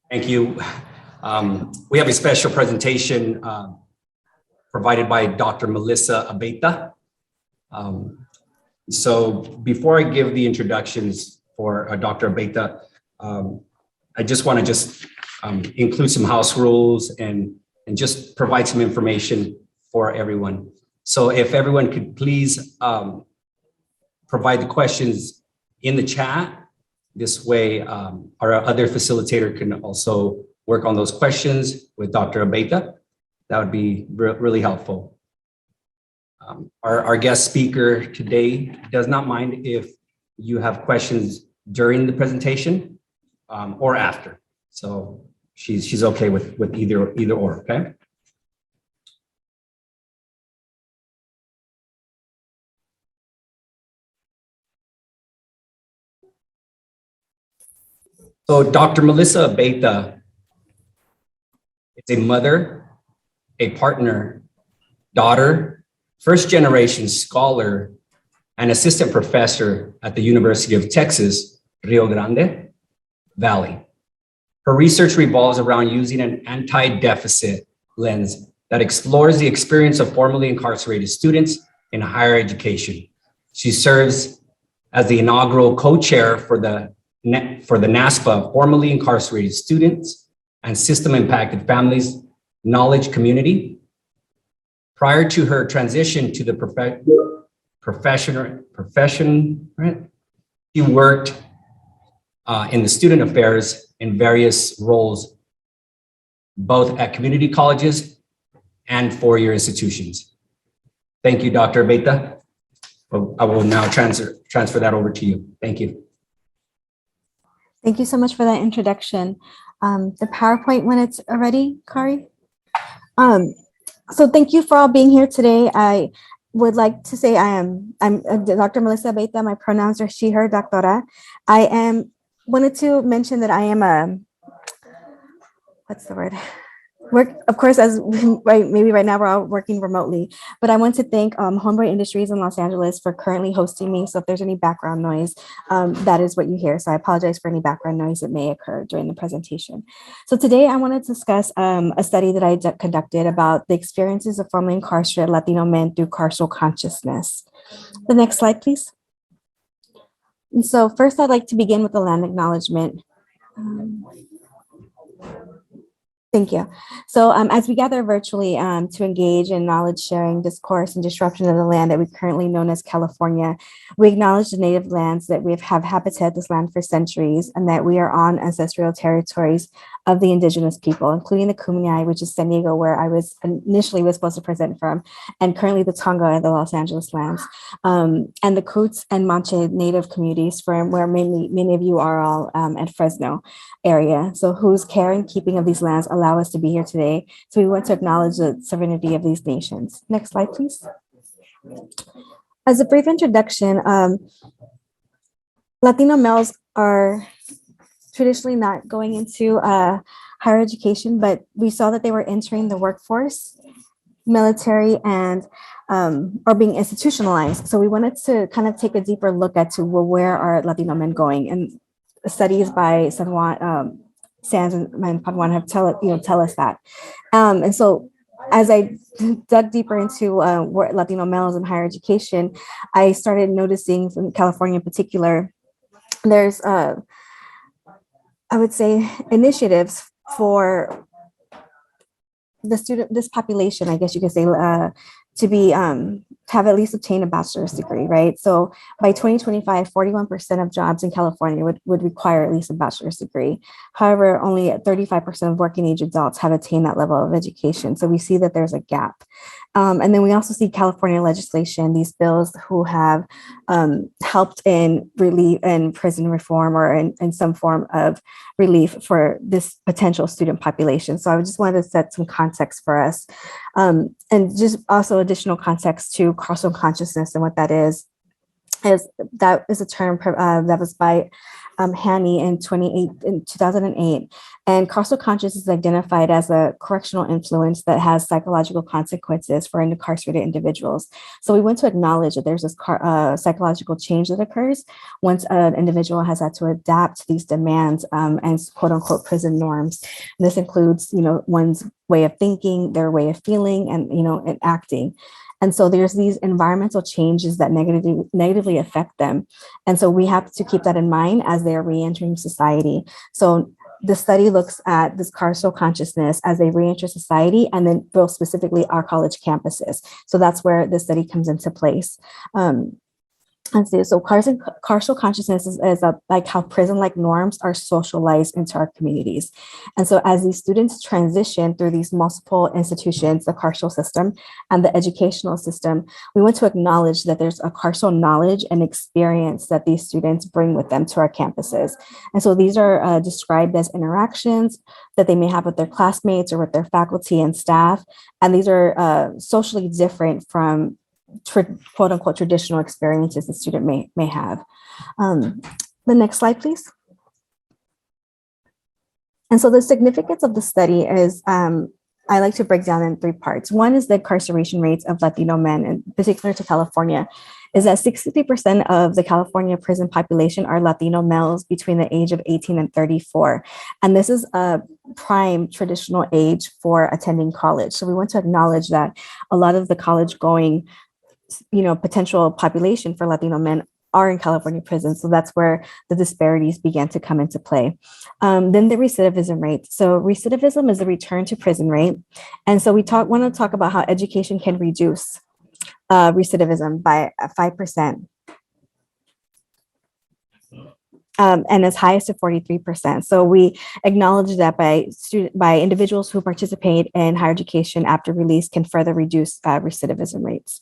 Thank you. We have a special presentation provided by Dr. Melissa Abeyta. So before I give the introductions for Dr. Abeyta, I just want to include some house rules and just provide some information for everyone. So if everyone could please provide the questions in the chat. This way, our other facilitator can also work on those questions with Dr. Abeyta. That would be really helpful. Our guest speaker today does not mind if you have questions during the presentation or after. So she's okay with either or, okay? So Dr. Melissa Abeyta is a mother, a partner, daughter, first-generation scholar, and assistant professor at the University of Texas, Rio Grande Valley. Her research revolves around using an anti-deficit lens that explores the experience of formerly incarcerated students in higher education. She serves as the inaugural co-chair for the NASPA, formerly incarcerated students and system-impacted families knowledge community. Prior to her transition to the profession, right? She worked in the student affairs in various roles, both at community colleges and four-year institutions. Thank you, Dr. Abeyta. I will now transfer that over to you. Thank you. Thank you so much for that introduction. The PowerPoint when it's ready, Kari. So thank you for all being here today. I would like to say I'm Dr. Melissa Abeyta. My pronouns are she, her, doctora. I wanted to mention that I am what's the word? Of course, as maybe right now we're all working remotely, but I want to thank Homeboy Industries in Los Angeles for currently hosting me. So if there's any background noise, that is what you hear. So I apologize for any background noise that may occur during the presentation. So today I want to discuss a study that I conducted about the experiences of formerly incarcerated Latino men through carceral consciousness. The next slide, please. And so first I'd like to begin with the land acknowledgement. Thank you. So as we gather virtually to engage in knowledge sharing, discourse, and disruption of the land that we currently known as California, we acknowledge the native lands that we have habited this land for centuries and that we are on ancestral territories of the indigenous people, including the Kumeyaay, which is San Diego, where I was initially supposed to present from, and currently the Tonga, the Los Angeles lands, and the Coots and Manche native communities from where many of you are all at Fresno area. So whose care and keeping of these lands allow us to be here today. So we want to acknowledge the sovereignty of these nations. Next slide, please. As a brief introduction, Latino males are traditionally not going into higher education, but we saw that they were entering the workforce, military, and are being institutionalized. So we wanted to kind of take a deeper look at where are Latino men going, and studies by Sands and Padwan have tell us that. And so as I dug deeper into Latino males in higher education, I started noticing from California in particular, there's I would say initiatives for this population, I guess you could say, to be have at least obtained a bachelor's degree, right? So by 2025, 41% of jobs in California would require at least a bachelor's degree. However, only 35% of working age adults have attained that level of education. So we see that there's a gap. And then we also see California legislation, these bills who have helped in relief and prison reform or in some form of relief for this potential student population. So I just wanted to set some context for us, and just also additional context to carceral consciousness and what that is that is a term that was by Haney in 2008. And carceral consciousness is identified as a correctional influence that has psychological consequences for incarcerated individuals. So we want to acknowledge that there's this psychological change that occurs once an individual has had to adapt to these demands and quote unquote prison norms. And this includes, one's way of thinking, their way of feeling, and acting. And so there's these environmental changes that negatively affect them. And so we have to keep that in mind as they're reentering society. So the study looks at this carceral consciousness as they reenter society, and then real specifically our college campuses. So that's where the study comes into place. So carceral consciousness is like how prison-like norms are socialized into our communities. And so as these students transition through these multiple institutions, the carceral system and the educational system, we want to acknowledge that there's a carceral knowledge and experience that these students bring with them to our campuses. And so these are described as interactions that they may have with their classmates or with their faculty and staff. And these are socially different from quote unquote traditional experiences the student may have. The next slide, please. And so the significance of the study is I like to break down in 3 parts. One is the incarceration rates of Latino men, in particular to California, is that 60% of the California prison population are Latino males between the age of 18 and 34. And this is a prime traditional age for attending college. So we want to acknowledge that a lot of the college going potential population for Latino men are in California prisons. So that's where the disparities began to come into play. Then the recidivism rate. So recidivism is the return to prison rate. And so we want to talk about how education can reduce recidivism by 5%. And as high as to 43%. So we acknowledge that by individuals who participate in higher education after release can further reduce recidivism rates.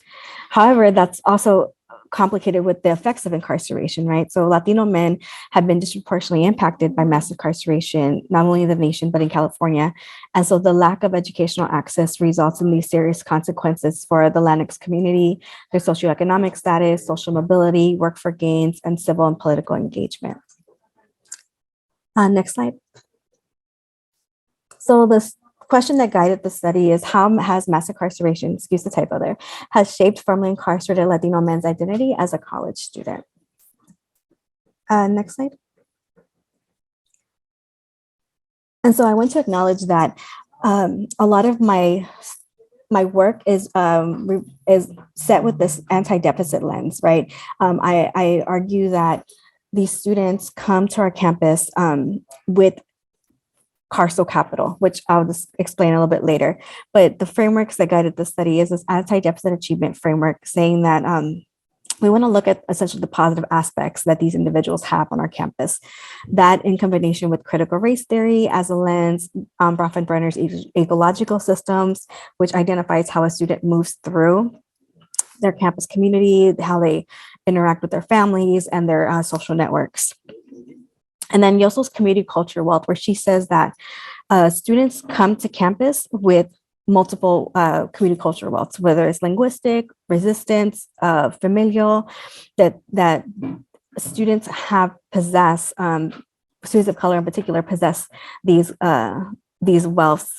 However, that's also complicated with the effects of incarceration, right? So Latino men have been disproportionately impacted by mass incarceration, not only in the nation, but in California. And so the lack of educational access results in these serious consequences for the Latinx community, their socioeconomic status, social mobility, work for gains, and civil and political engagement. Next slide. So this question that guided the study is how has mass incarceration, excuse the typo there, has shaped formerly incarcerated Latino men's identity as a college student. Next slide. And so I want to acknowledge that a lot of my work is set with this anti-deficit lens, right? I argue that these students come to our campus with carceral capital, which I'll just explain a little bit later. But the frameworks that guided the study is this anti-deficit achievement framework, saying that we want to look at essentially the positive aspects that these individuals have on our campus. That in combination with critical race theory as a lens, Bronfenbrenner's ecological systems, which identifies how a student moves through their campus community, how they interact with their families and their social networks. And then Yosel's community culture wealth, where she says that students come to campus with multiple community culture wealths, whether it's linguistic, resistance, familial, that students possess, students of color in particular possess these wealths,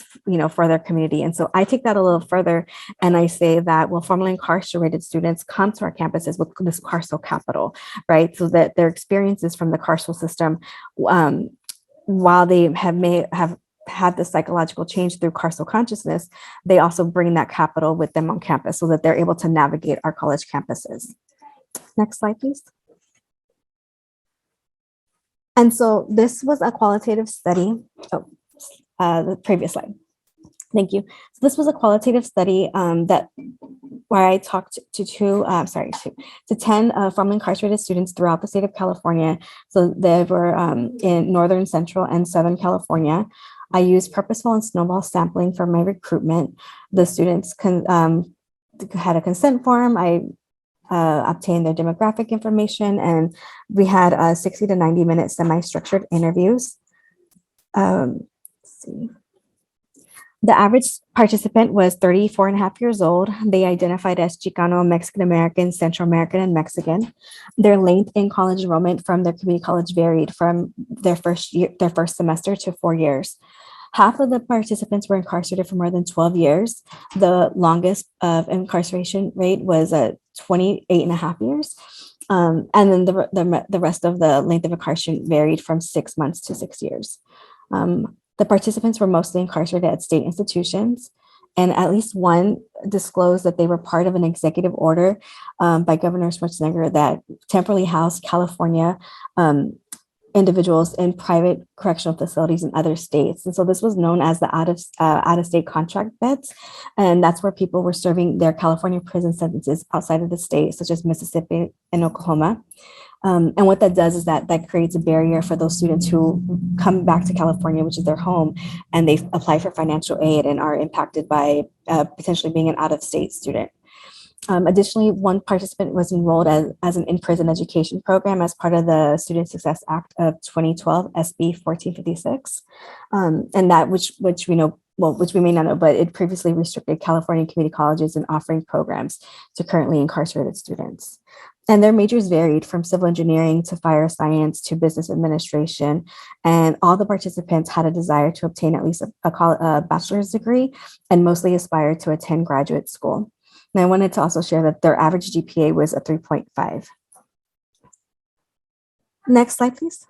for their community. And so I take that a little further and I say that, well, formerly incarcerated students come to our campuses with this carceral capital, right? So that their experiences from the carceral system, while they may have had the psychological change through carceral consciousness, they also bring that capital with them on campus so that they're able to navigate our college campuses. Next slide, please. And so this was a qualitative study. The previous slide. Thank you. So this was a qualitative study where I talked to 10 formerly incarcerated students throughout the state of California. So they were in Northern, Central, and Southern California. I used purposeful and snowball sampling for my recruitment. The students had a consent form. I obtained their demographic information, and we had 60 to 90 minute semi-structured interviews. See. The average participant was 34 and a half years old. They identified as Chicano, Mexican American, Central American, and Mexican. Their length in college enrollment from their community college varied from their first semester to 4 years. Half of the participants were incarcerated for more than 12 years. The longest of incarceration rate was 28 and a half years. And then the rest of the length of incarceration varied from 6 months to 6 years. The participants were mostly incarcerated at state institutions, and at least one disclosed that they were part of an executive order by Governor Schwarzenegger that temporarily housed California individuals in private correctional facilities in other states. And so this was known as the out of state contract beds. And that's where people were serving their California prison sentences outside of the state, such as Mississippi and Oklahoma. And what that does is that creates a barrier for those students who come back to California, which is their home, and they apply for financial aid and are impacted by potentially being an out-of-state student. Additionally, one participant was enrolled as an in-prison education program as part of the Student Success Act of 2012, SB 1456, and that which we know, well, which we may not know, but it previously restricted California community colleges in offering programs to currently incarcerated students. And their majors varied from civil engineering to fire science to business administration. And all the participants had a desire to obtain at least a bachelor's degree and mostly aspired to attend graduate school. And I wanted to also share that their average GPA was a 3.5. Next slide, please.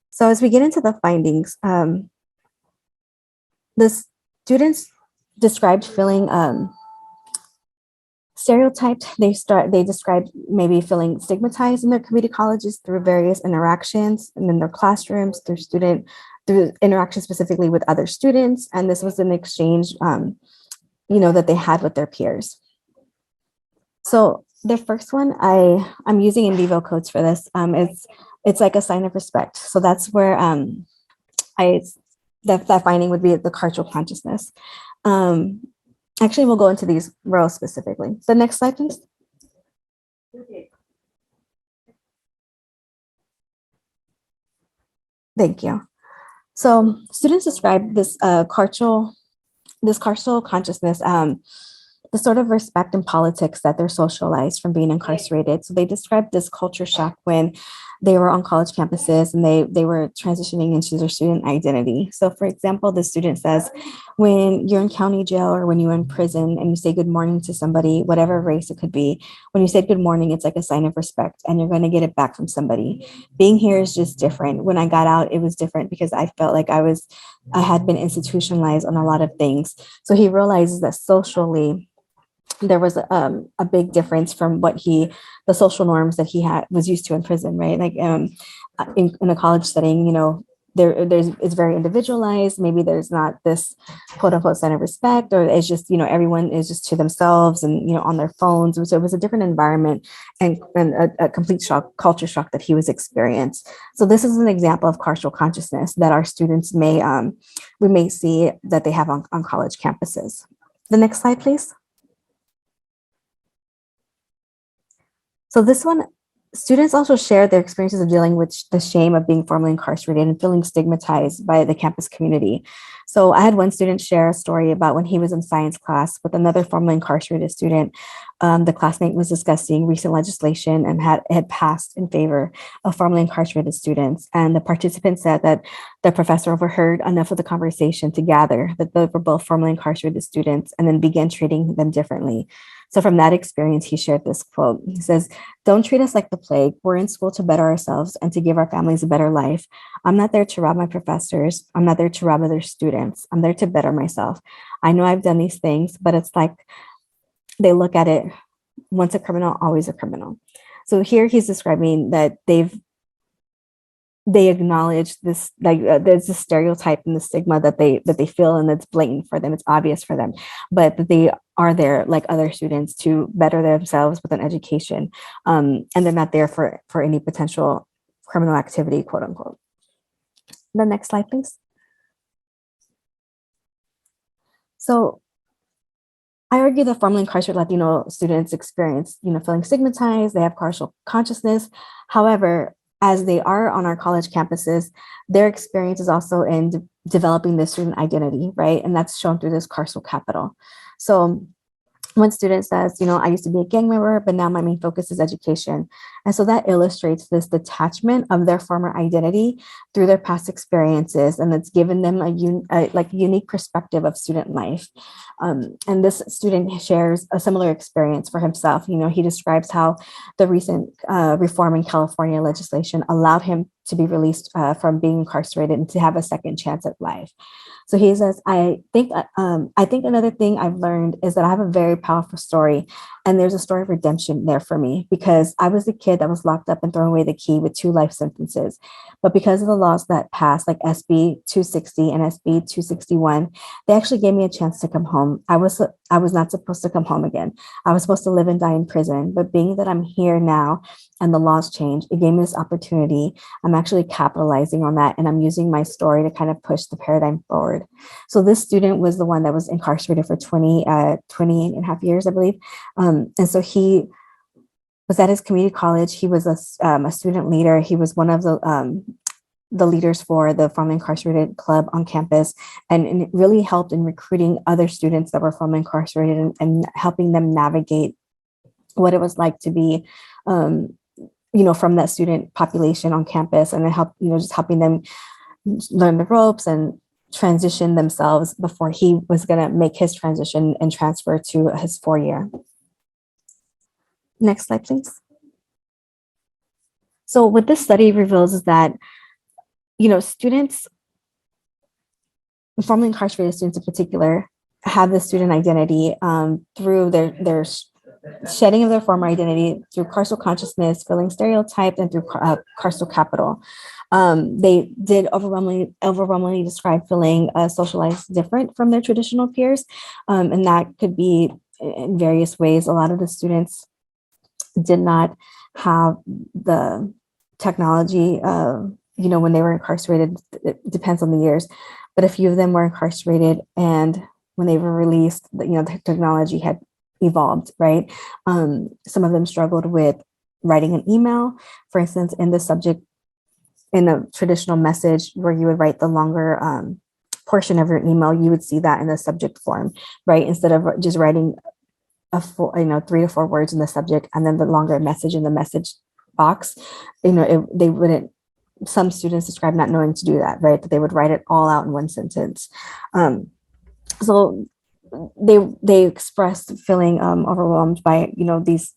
So as we get into the findings, the students described feeling stereotyped. They described maybe feeling stigmatized in their community colleges through various interactions and in their classrooms, through interactions specifically with other students. And this was an exchange that they had with their peers. So the first one, I'm using in vivo codes for this. It's like a sign of respect. So that's where that finding would be the carceral consciousness. Actually, we'll go into these rows specifically. The next slide, please. Thank you. So students describe this carceral consciousness, the sort of respect and politics that they're socialized from being incarcerated. So they described this culture shock when they were on college campuses and they were transitioning into their student identity. So for example, the student says, when you're in county jail or when you're in prison and you say good morning to somebody, whatever race it could be, when you say good morning, it's like a sign of respect and you're going to get it back from somebody. Being here is just different. When I got out, it was different because I felt like I had been institutionalized on a lot of things. So he realizes that socially, there was a big difference from the social norms that he was used to in prison, right? Like in a college setting, it's very individualized. Maybe there's not this quote unquote sign of respect, or it's just, everyone is just to themselves and, on their phones. So it was a different environment and a complete culture shock that he was experiencing. So this is an example of carceral consciousness that our students we may see that they have on college campuses. The next slide, please. So this one, students also shared their experiences of dealing with the shame of being formerly incarcerated and feeling stigmatized by the campus community. So I had one student share a story about when he was in science class with another formerly incarcerated student. The classmate was discussing recent legislation and had passed in favor of formerly incarcerated students. And the participant said that the professor overheard enough of the conversation to gather that they were both formerly incarcerated students and then began treating them differently. So from that experience, he shared this quote. He says, "Don't treat us like the plague. We're in school to better ourselves and to give our families a better life. I'm not there to rob my professors. I'm not there to rob other students. I'm there to better myself. I know I've done these things, but it's like they look at it, once a criminal, always a criminal." So here he's describing that they acknowledge this, like there's a stereotype and the stigma that they feel, and it's blatant for them, it's obvious for them, but that they are there like other students to better themselves with an education, and they're not there for any potential criminal activity, quote unquote. The next slide, please. So I argue that formerly incarcerated Latino students experience, feeling stigmatized, they have carceral consciousness. However, as they are on our college campuses, their experience is also in developing this student identity, right? And that's shown through this carceral capital. So one student says, I used to be a gang member, but now my main focus is education. And so that illustrates this detachment of their former identity through their past experiences. And it's given them a unique perspective of student life. And this student shares a similar experience for himself. He describes how the recent reform in California legislation allowed him to be released from being incarcerated and to have a second chance at life. So he says, I think another thing I've learned is that I have a very powerful story, and there's a story of redemption there for me, because I was the kid that was locked up and thrown away the key with 2 life sentences. But because of the laws that passed, like SB 260 and SB 261, they actually gave me a chance to come home. I was not supposed to come home again. I was supposed to live and die in prison. But being that I'm here now and the laws changed, it gave me this opportunity. I'm actually capitalizing on that, and I'm using my story to kind of push the paradigm forward. So this student was the one that was incarcerated for 20 and a half years, I believe. And so he was at his community college. He was a student leader. He was one of the leaders for the formerly incarcerated club on campus, and it really helped in recruiting other students that were formerly incarcerated and helping them navigate what it was like to be, from that student population on campus, and it helped, just helping them learn the ropes and transition themselves before he was going to make his transition and transfer to his 4-year. Next slide, please. So what this study reveals is that, students, formerly incarcerated students in particular, have this student identity through their shedding of their former identity, through carceral consciousness, feeling stereotyped, and through carceral capital. They did overwhelmingly describe feeling socialized different from their traditional peers. And that could be in various ways. A lot of the students did not have the technology, when they were incarcerated. It depends on the years, but a few of them were incarcerated, and when they were released, the technology had evolved, right? Some of them struggled with writing an email, for instance, in the subject, in a traditional message where you would write the longer portion of your email, you would see that in the subject form, right? Instead of just writing a full, 3 to 4 words in the subject and then the longer message in the message box, they wouldn't. Some students describe not knowing to do that, right? That they would write it all out in one sentence. So they expressed feeling overwhelmed by these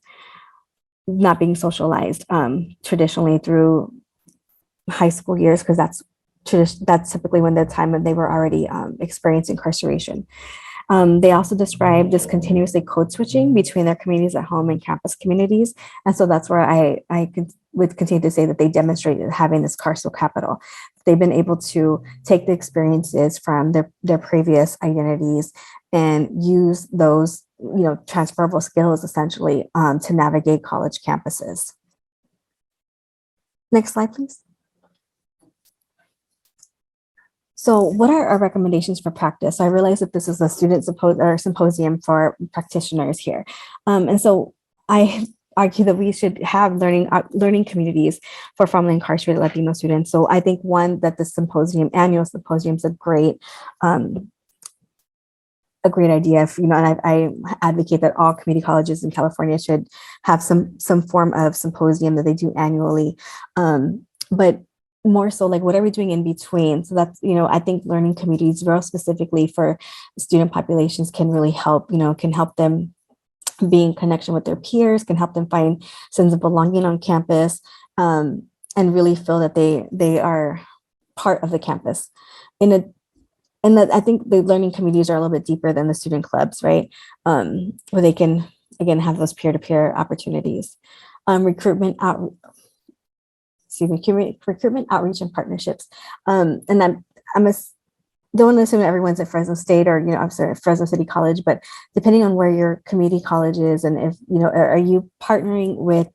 not being socialized traditionally through high school years, because that's typically when the time when they were already experiencing incarceration. They also described this continuously code switching between their communities at home and campus communities. And so that's where I would continue to say that they demonstrated having this carceral capital. They've been able to take the experiences from their previous identities and use those, transferable skills essentially to navigate college campuses. Next slide, please. So what are our recommendations for practice? I realize that this is a student symposium for practitioners here. And so I argue that we should have learning communities for formerly incarcerated Latino students. So I think that the annual symposium is a great idea. And I advocate that all community colleges in California should have some form of symposium that they do annually. But more so, like, what are we doing in between? So that's, I think learning communities, real specifically for student populations, can really help, can help them be in connection with their peers, can help them find sense of belonging on campus, and really feel that they are part of the campus. And that I think the learning communities are a little bit deeper than the student clubs, right? Where they can, again, have those peer-to-peer opportunities. Recruitment, outreach, and partnerships. And don't want to assume that everyone's at Fresno State or, I'm sorry, Fresno City College, but depending on where your community college is, and if, are you partnering with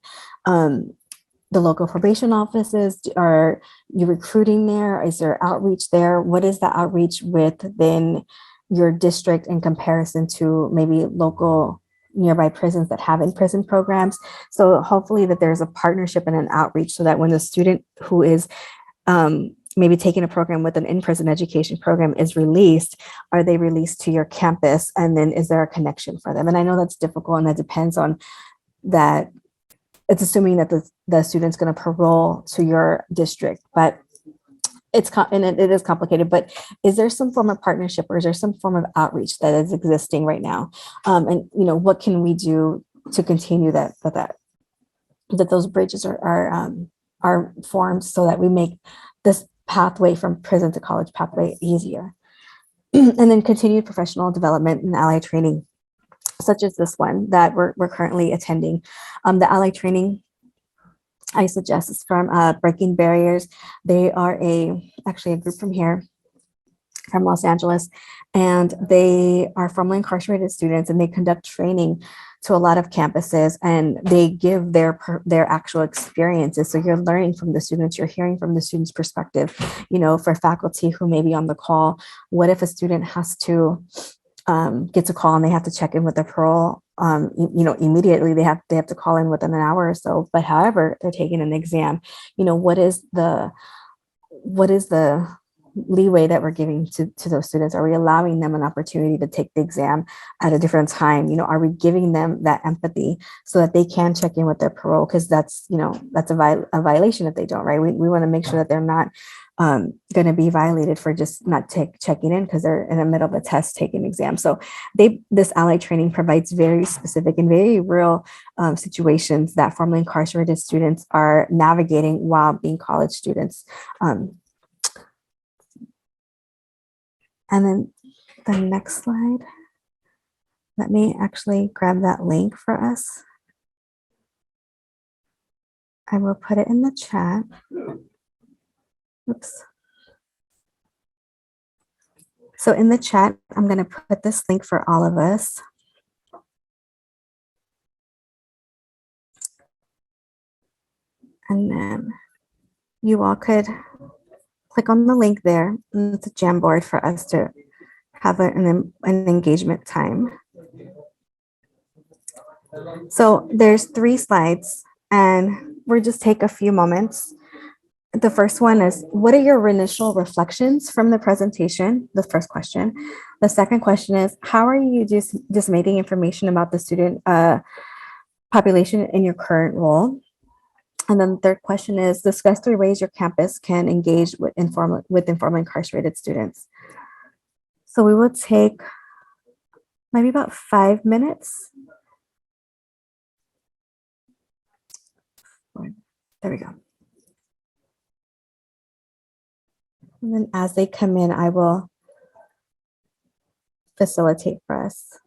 the local probation offices? Are you recruiting there? Is there outreach there? What is the outreach within your district in comparison to maybe local nearby prisons that have in-prison programs? So hopefully that there's a partnership and an outreach, so that when the student who is maybe taking a program with an in-prison education program is released, are they released to your campus? And then is there a connection for them? And I know that's difficult, and that depends on that. It's assuming that the student's going to parole to your district, but it is complicated. But is there some form of partnership, or is there some form of outreach that is existing right now? And what can we do to continue that those bridges are formed, so that we make this pathway from prison to college pathway easier? And then continued professional development and allied training, such as this one that we're currently attending. The allied training I suggest is from Breaking Barriers. They are actually a group from here, from Los Angeles, and they are formerly incarcerated students, and they conduct training to a lot of campuses, and they give their actual experiences. So you're learning from the students, you're hearing from the students' perspective. For faculty who may be on the call, what if a student has to gets a call and they have to check in with their parole? Immediately they have to call in within an hour or so. But however, they're taking an exam. What is the leeway that we're giving to those students? Are we allowing them an opportunity to take the exam at a different time? Are we giving them that empathy so that they can check in with their parole? Because that's a violation if they don't, right? We want to make sure that they're not going to be violated for just not checking in because they're in the middle of a test taking exam. So this allied training provides very specific and very real situations that formerly incarcerated students are navigating while being college students. And then the next slide, let me actually grab that link for us. I will put it in the chat. Oops. So in the chat, I'm going to put this link for all of us. And then you all could click on the link there. And it's a Jamboard for us to have an engagement time. So there's 3 slides, and we'll just take a few moments. The first one is, what are your initial reflections from the presentation? The first question. The second question is, how are you disseminating information about the student population in your current role? And then the third question is, discuss 3 ways your campus can engage with informally incarcerated students. So we will take maybe about 5 minutes. There we go. And then as they come in, I will facilitate for us.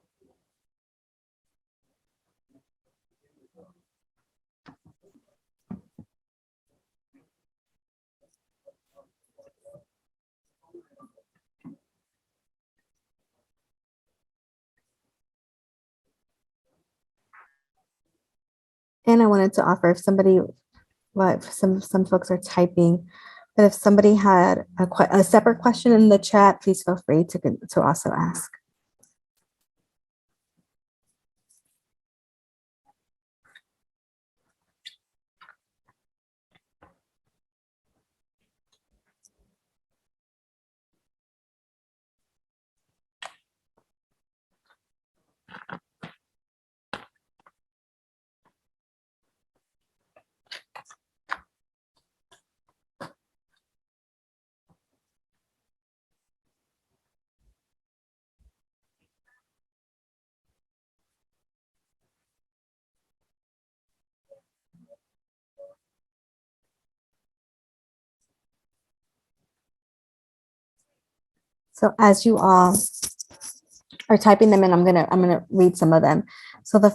And I wanted to offer, if somebody, some folks are typing, but if somebody had a separate question in the chat, please feel free to also ask. So as you all are typing them in, I'm gonna read some of them. So the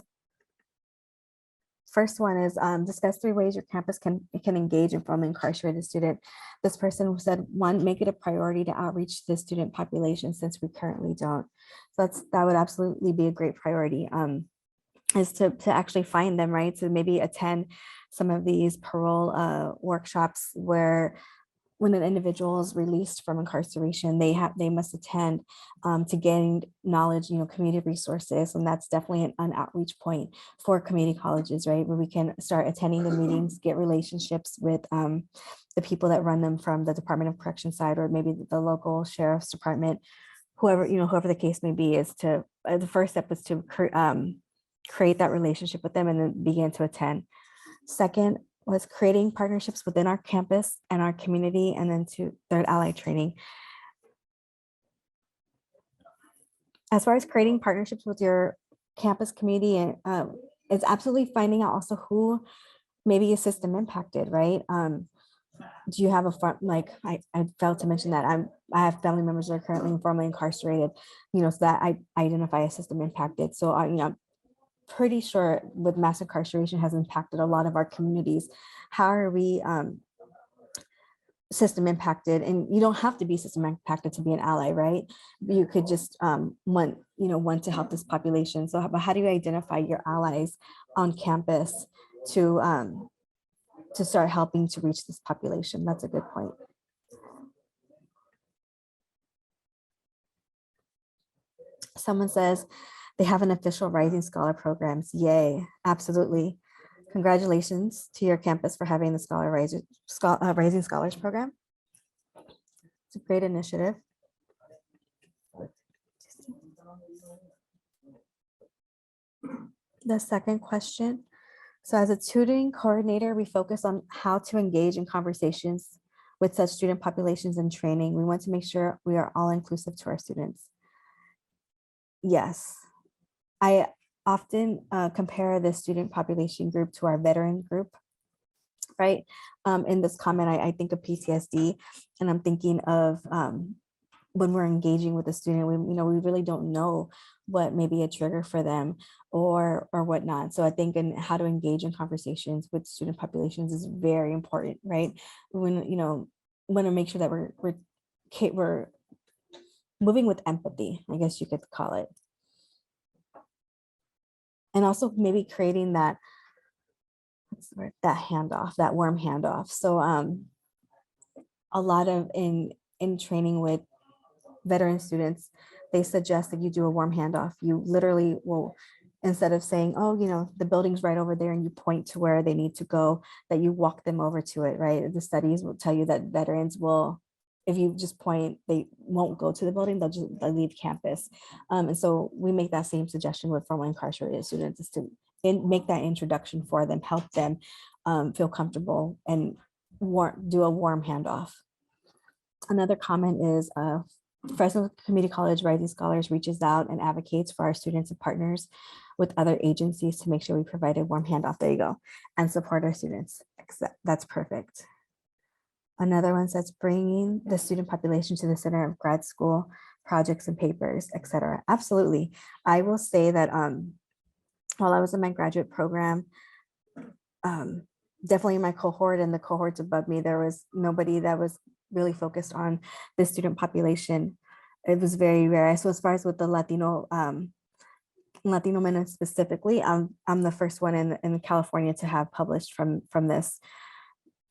first one is, discuss 3 ways your campus can engage in formerly incarcerated student. This person said, 1, make it a priority to outreach the student population since we currently don't. So that would absolutely be a great priority, is to actually find them, right? So maybe attend some of these parole workshops where when an individual is released from incarceration, they must attend to gain knowledge, community resources, and that's definitely an outreach point for community colleges, right, where we can start attending the meetings, get relationships with the people that run them from the Department of Correction side, or maybe the local sheriff's department, whoever the case may be. Is to the first step is to create that relationship with them and then begin to attend. Second was creating partnerships within our campus and our community, and then to third, ally training. As far as creating partnerships with your campus community, and it's absolutely finding out also who maybe is system impacted, right? Do you have a front, like I failed to mention that I have family members that are currently informally incarcerated, so that I identify as system impacted. So I'm pretty sure with mass incarceration has impacted a lot of our communities. How are we system impacted? And you don't have to be system impacted to be an ally, right? You could just want to help this population. So how do you identify your allies on campus to start helping to reach this population? That's a good point. Someone says they have an official Rising Scholar programs. Yay, absolutely. Congratulations to your campus for having the Rising Scholars program. It's a great initiative. The second question. So as a tutoring coordinator, we focus on how to engage in conversations with such student populations and training. We want to make sure we are all inclusive to our students. Yes, I often compare the student population group to our veteran group, right? In this comment, I think of PTSD, and I'm thinking of when we're engaging with a student, we really don't know what may be a trigger for them or whatnot. So I think in how to engage in conversations with student populations is very important, right? When want to make sure that we're moving with empathy, I guess you could call it. And also maybe creating that handoff, that warm handoff. So a lot of in training with veteran students, they suggest that you do a warm handoff. You literally will, instead of saying, oh, the building's right over there, and you point to where they need to go, that you walk them over to it, right? The studies will tell you that veterans will, if you just point, they won't go to the building, they'll leave campus. And so we make that same suggestion with formerly incarcerated students, is to make that introduction for them, help them feel comfortable, and do a warm handoff. Another comment is Fresno Community College Rising Scholars reaches out and advocates for our students and partners with other agencies to make sure we provide a warm handoff, there you go, and support our students. That's perfect. Another one says bringing the student population to the center of grad school projects and papers, etc. Absolutely. I will say that while I was in my graduate program, definitely in my cohort and the cohorts above me, there was nobody that was really focused on the student population. It was very rare. So as far as with the Latino men specifically, I'm the first one in California to have published from this.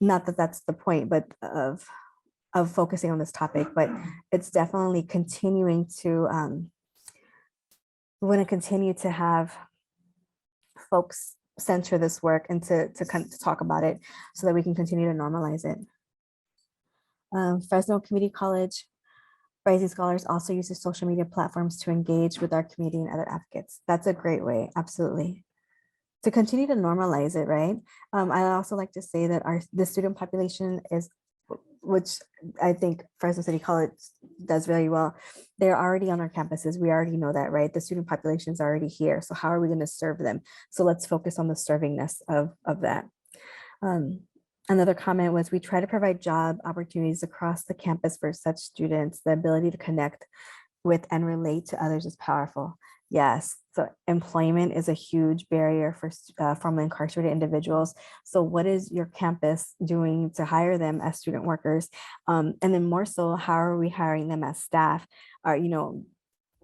Not that that's the point, but of focusing on this topic, but it's definitely continuing to, we want to continue to have folks center this work and to talk about it so that we can continue to normalize it. Fresno Community College Rising Scholars also uses social media platforms to engage with our community and other advocates. That's a great way, absolutely, to continue to normalize it, right? I also like to say that the student population is, which I think Fresno City College does very well, they're already on our campuses. We already know that, right? The student population is already here. So how are we going to serve them? So let's focus on the servingness of that. Another comment was, we try to provide job opportunities across the campus for such students. The ability to connect with and relate to others is powerful. Yes, so employment is a huge barrier for formerly incarcerated individuals. So what is your campus doing to hire them as student workers? And then more so, how are we hiring them as staff?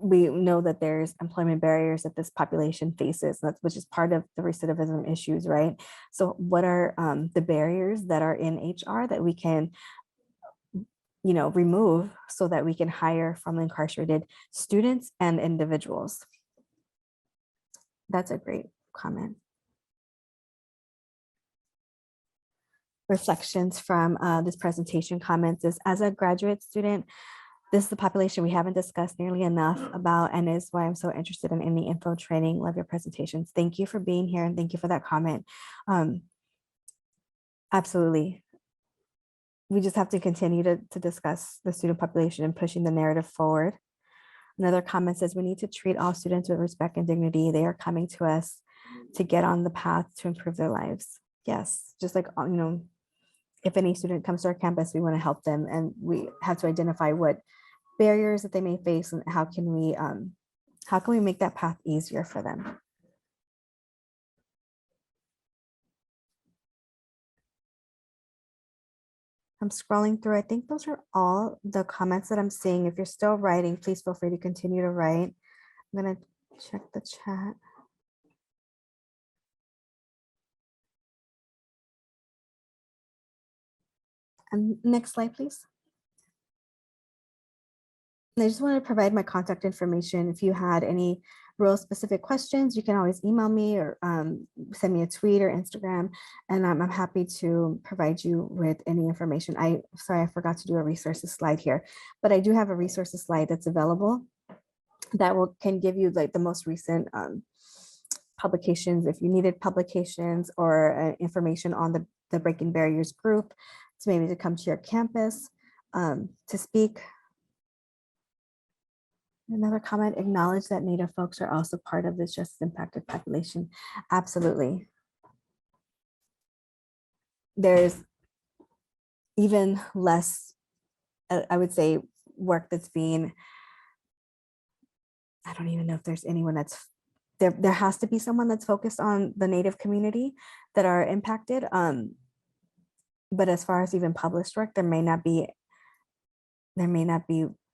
We know that there's employment barriers that this population faces, which is part of the recidivism issues, right? So what are the barriers that are in HR that we can remove so that we can hire from incarcerated students and individuals. That's a great comment. Reflections from this presentation comments is, as a graduate student, this is the population we haven't discussed nearly enough about, and is why I'm so interested in the info training. Love your presentations. Thank you for being here, and thank you for that comment. Absolutely. We just have to continue to discuss the student population and pushing the narrative forward. Another comment says, we need to treat all students with respect and dignity. They are coming to us to get on the path to improve their lives. Yes, just like, if any student comes to our campus, we want to help them, and we have to identify what barriers that they may face and how can we make that path easier for them. I'm scrolling through. I think those are all the comments that I'm seeing. If you're still writing, please feel free to continue to write. I'm going to check the chat. And next slide, please. And I just want to provide my contact information. If you had any real specific questions, you can always email me or send me a tweet or Instagram, and I'm happy to provide you with any information. Sorry, I forgot to do a resources slide here, but I do have a resources slide that's available that can give you like the most recent publications, if you needed publications or information on the Breaking Barriers group, to maybe to come to your campus to speak. Another comment, acknowledge that Native folks are also part of this just impacted population. Absolutely. There's even less, I would say, work that's being, I don't even know if there's anyone that's, there has to be someone that's focused on the Native community that are impacted. But as far as even published work, there may not be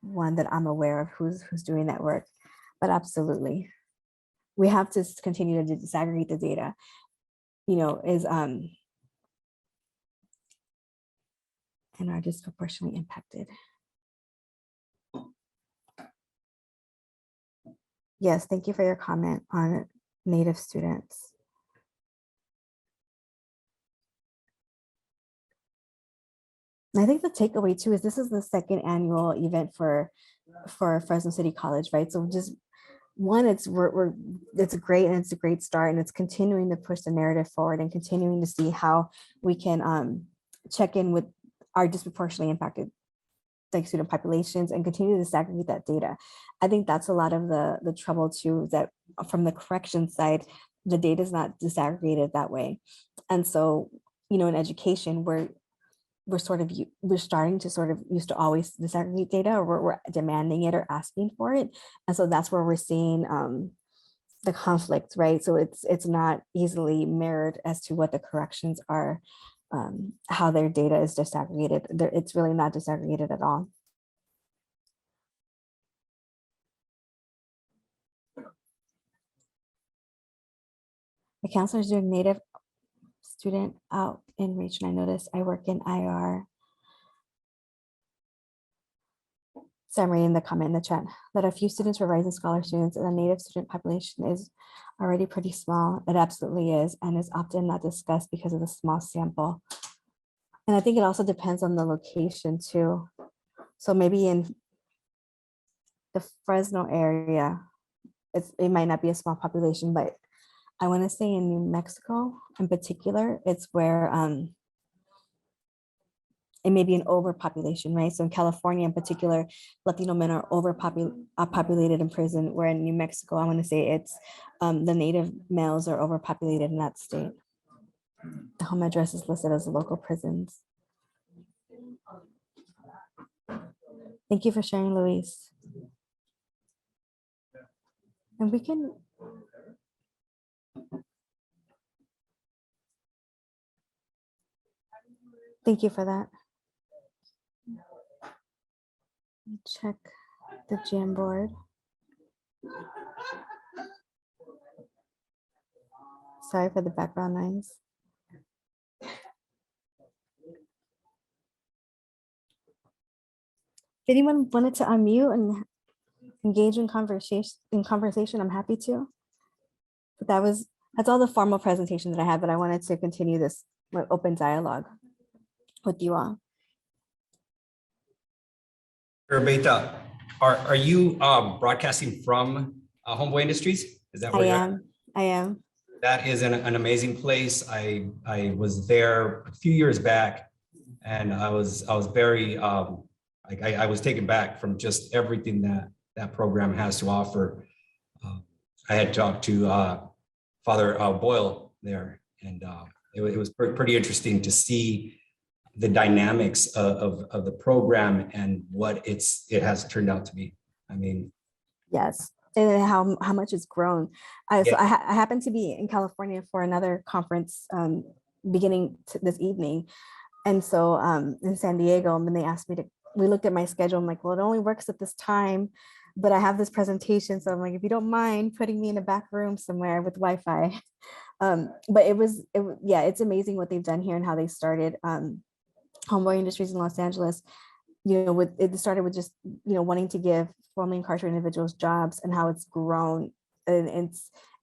one that I'm aware of who's doing that work, but absolutely. We have to continue to disaggregate the data, and are disproportionately impacted. Yes, thank you for your comment on Native students. And I think the takeaway too is this is the second annual event for Fresno City College, right? So just one, it's great, and it's a great start, and it's continuing to push the narrative forward and continuing to see how we can check in with our disproportionately impacted like student populations and continue to disaggregate that data. I think that's a lot of the trouble too, that from the correction side, the data is not disaggregated that way. And so, in education, we're starting to sort of used to always disaggregate data, or we're demanding it or asking for it. And so that's where we're seeing the conflict, right? So it's not easily mirrored as to what the corrections are, how their data is disaggregated. It's really not disaggregated at all. The counselor is doing Native student outreach, and I noticed I work in IR. So I'm reading the comment in the chat that a few students were rising scholar students, and the Native student population is already pretty small. It absolutely is, and is often not discussed because of the small sample. And I think it also depends on the location too. So maybe in the Fresno area, it might not be a small population, but I want to say in New Mexico in particular, it's where it may be an overpopulation, right? So in California in particular, Latino men are overpopulated in prison, where in New Mexico, I want to say it's the Native males are overpopulated in that state. The home address is listed as local prisons. Thank you for sharing, Luis. And we can, thank you for that. Check the Jamboard. Sorry for the background noise. anyone wanted to unmute and engage in conversation, I'm happy to. But that's all the formal presentation that I had, but I wanted to continue this open dialogue with you all. Abeyta, are you broadcasting from Homeboy Industries? Is that where you're at? I am. That is an amazing place. I was there a few years back, and I was very I was taken back from just everything that program has to offer. I had talked to Father Boyle there, and it was pretty interesting to see the dynamics of the program and what it has turned out to be. I mean, yes, and how much it's grown. So yeah. I happen to be in California for another conference beginning this evening, and so in San Diego, and they asked me to. We looked at my schedule. I'm like, well, it only works at this time, but I have this presentation, so I'm like, if you don't mind putting me in a back room somewhere with Wi-Fi. But yeah, it's amazing what they've done here and how they started. Homeboy Industries in Los Angeles, it started with just, wanting to give formerly incarcerated individuals jobs, and how it's grown. And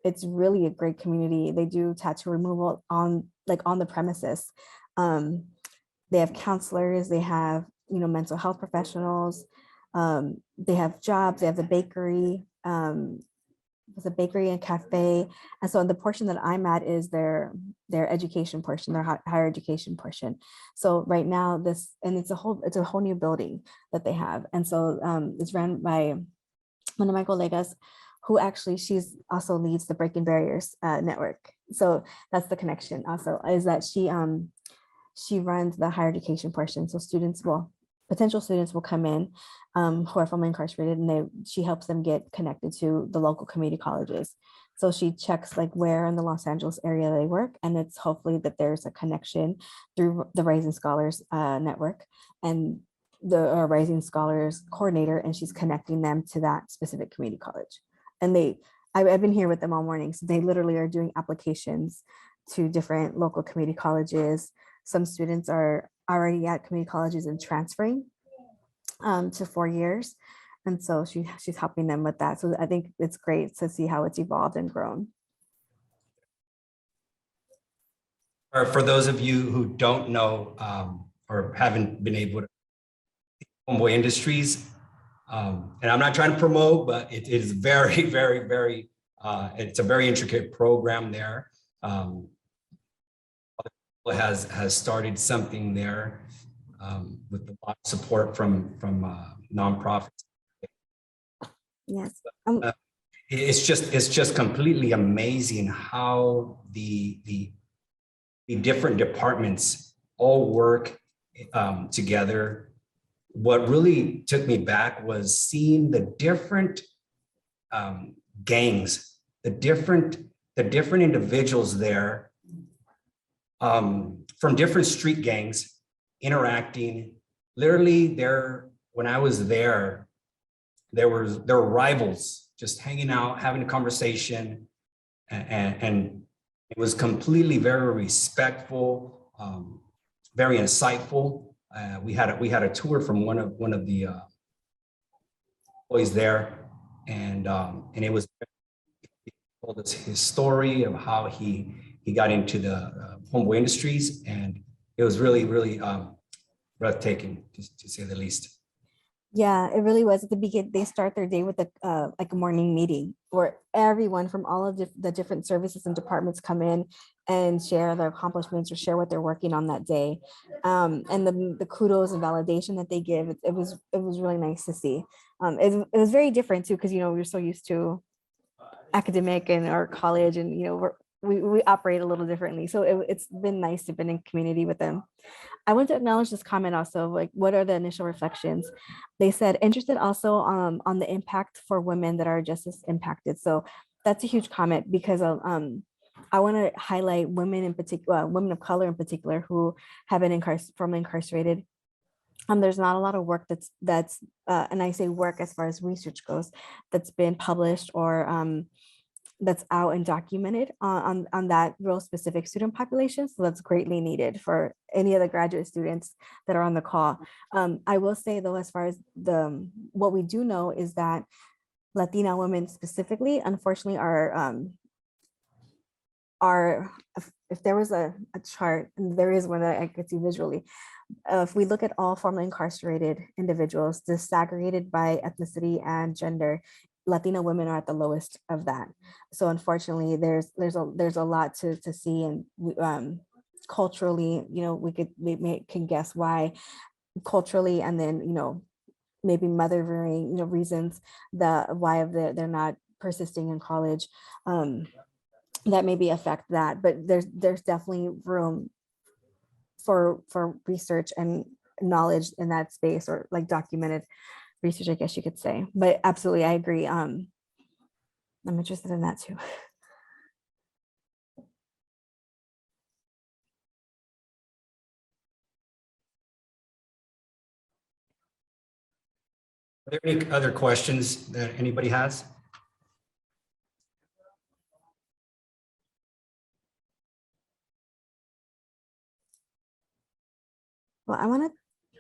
it's really a great community. They do tattoo removal on the premises. They have counselors, they have, mental health professionals. They have jobs, they have the bakery. There's a bakery and cafe. And so the portion that I'm at is their education portion, their higher education portion. So right now it's a whole new building that they have. And so it's ran by one of my colegas, who actually, she's also leads the Breaking Barriers network. So that's the connection also, is that she runs the higher education portion. So potential students will come in who are formerly incarcerated, and she helps them get connected to the local community colleges. So she checks where in the Los Angeles area they work, and it's hopefully that there's a connection through the Rising Scholars network and the Rising Scholars coordinator, and she's connecting them to that specific community college. And I've been here with them all morning, so they literally are doing applications to different local community colleges. Some students are already at community colleges and transferring to 4 years. And so she's helping them with that. So I think it's great to see how it's evolved and grown. For those of you who don't know or haven't been able to, Homeboy Industries, and I'm not trying to promote, but it is very, very, very, it's a very intricate program there. Has started something there with a lot of support from nonprofits. Yes. It's just completely amazing how the different departments all work together. What really took me back was seeing the different gangs, the different individuals there from different street gangs interacting. Literally when I was there were rivals just hanging out, having a conversation, and it was completely very respectful, very insightful. We had a tour from one of the employees there, and it was, he told us his story of how he got into the Homeboy Industries, and it was really, really breathtaking, to say the least. Yeah, it really was. At the beginning, they start their day with a morning meeting where everyone from all of the different services and departments come in and share their accomplishments or share what they're working on that day. And the kudos and validation that they give, it was really nice to see. It was very different too, because we're so used to academic and our college, and we operate a little differently. So it's been nice to have been in community with them. I want to acknowledge this comment also, what are the initial reflections? They said, interested also on the impact for women that are just as impacted. So that's a huge comment, because I want to highlight women in particular, women of color in particular, who have been formerly incarcerated. There's not a lot of work that's and I say work as far as research goes, that's been published or that's out and documented on that real specific student population. So that's greatly needed for any of the graduate students that are on the call. I will say though, as far as what we do know is that Latina women specifically, unfortunately, are if there was a chart, and there is one that I could see visually, if we look at all formerly incarcerated individuals, disaggregated by ethnicity and gender, Latina women are at the lowest of that. So unfortunately, there's a lot to see, and culturally, we can guess why culturally, and then maybe mothering reasons why they're not persisting in college. That maybe affect that, but there's definitely room for research and knowledge in that space, or like documented research, I guess you could say. But absolutely, I agree. I'm interested in that too. Are there any other questions that anybody has? Well,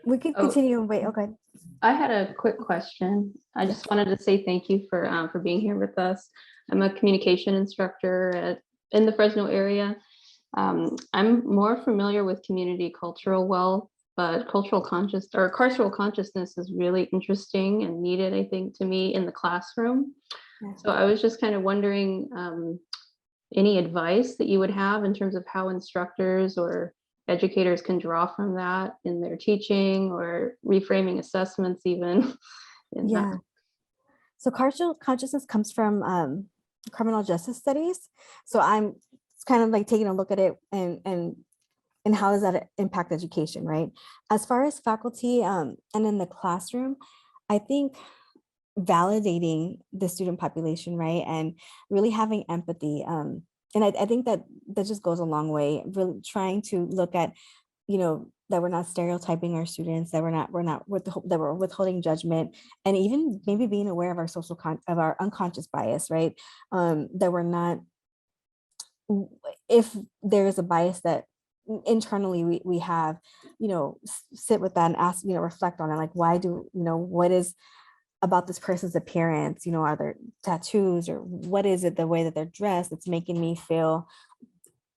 we can continue and wait. Okay. I had a quick question. I just wanted to say thank you for being here with us. I'm a communication instructor in the Fresno area. I'm more familiar with community cultural wealth, but carceral consciousness is really interesting and needed, I think, to me in the classroom. Yeah. So I was just kind of wondering any advice that you would have in terms of how instructors or educators can draw from that in their teaching or reframing assessments even. Yeah. So carceral consciousness comes from criminal justice studies. So I'm kind of like taking a look at it and how does that impact education, right? As far as faculty and in the classroom, I think validating the student population, right? And really having empathy. And I think that just goes a long way, really trying to look at, that we're not stereotyping our students, that that we're withholding judgment, and even maybe being aware of our of our unconscious bias, right? That we're not, if there is a bias that internally we have, sit with that and ask, reflect on it, like, why do, what is about this person's appearance, are there tattoos, or what is it, the way that they're dressed, that's making me feel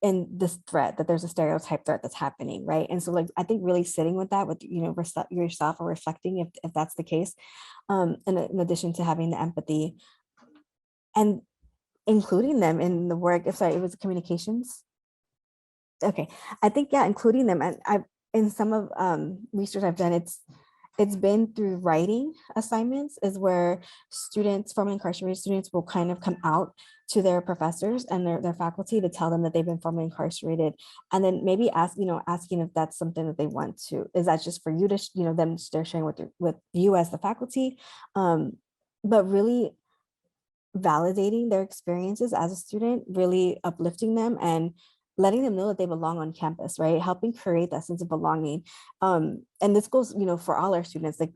in this threat, that there's a stereotype threat that's happening, right? And so, like, I think really sitting with that, with yourself, or reflecting if that's the case, in addition to having the empathy and including them in the work. If it was communications. Okay, I think, yeah, including them, and I've in some of research I've done, it's been through writing assignments, is where students, formerly incarcerated students, will kind of come out to their professors and their faculty to tell them that they've been formerly incarcerated, and then maybe asking if that's something that they want to, is that just for you to, them, they're sharing with you as the faculty, but really validating their experiences as a student, really uplifting them and letting them know that they belong on campus, right? Helping create that sense of belonging. And this goes, for all our students, like,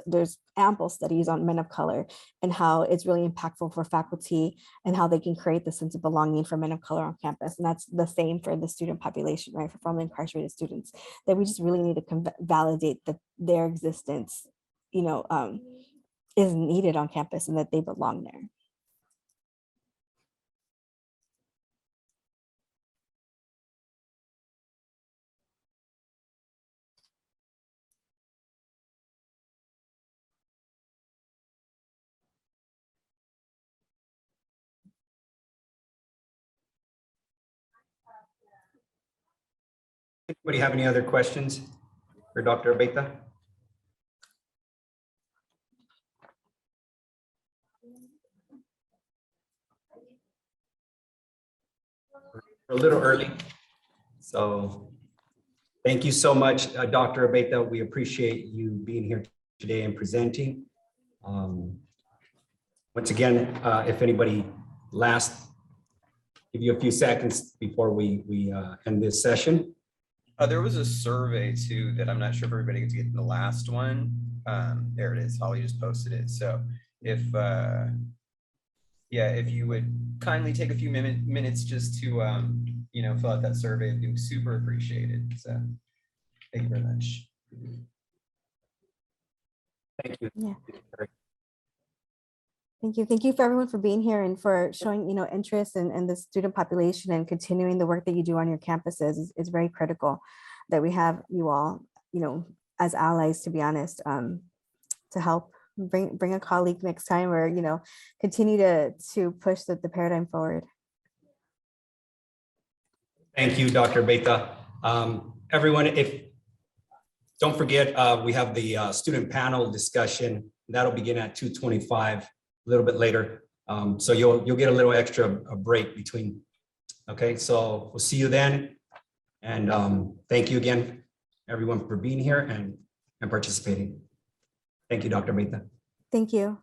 there's ample studies on men of color and how it's really impactful for faculty and how they can create the sense of belonging for men of color on campus. And that's the same for the student population, right? For formerly incarcerated students, that we just really need to validate that their existence, is needed on campus and that they belong there. Anybody have any other questions for Dr. Abeyta? We're a little early, so thank you so much, Dr. Abeyta. We appreciate you being here today and presenting. Once again, if anybody give you a few seconds before we end this session. There was a survey too that I'm not sure if everybody gets to get in the last one. There it is. Holly just posted it. So if yeah, if you would kindly take a few minutes just to, fill out that survey, it'd be super appreciated. So thank you very much. Thank you. Yeah. Thank you. Thank you for everyone for being here and for showing, interest in the student population and continuing the work that you do on your campuses is very critical that we have you all, as allies, to be honest, to help bring a colleague next time or, continue to push the paradigm forward. Thank you, Dr. Abeyta. Everyone, don't forget, we have the student panel discussion. That'll begin at 2:25, a little bit later. So you'll get a little extra break between. Okay, so we'll see you then. And thank you again, everyone, for being here and participating. Thank you, Dr. Abeyta. Thank you.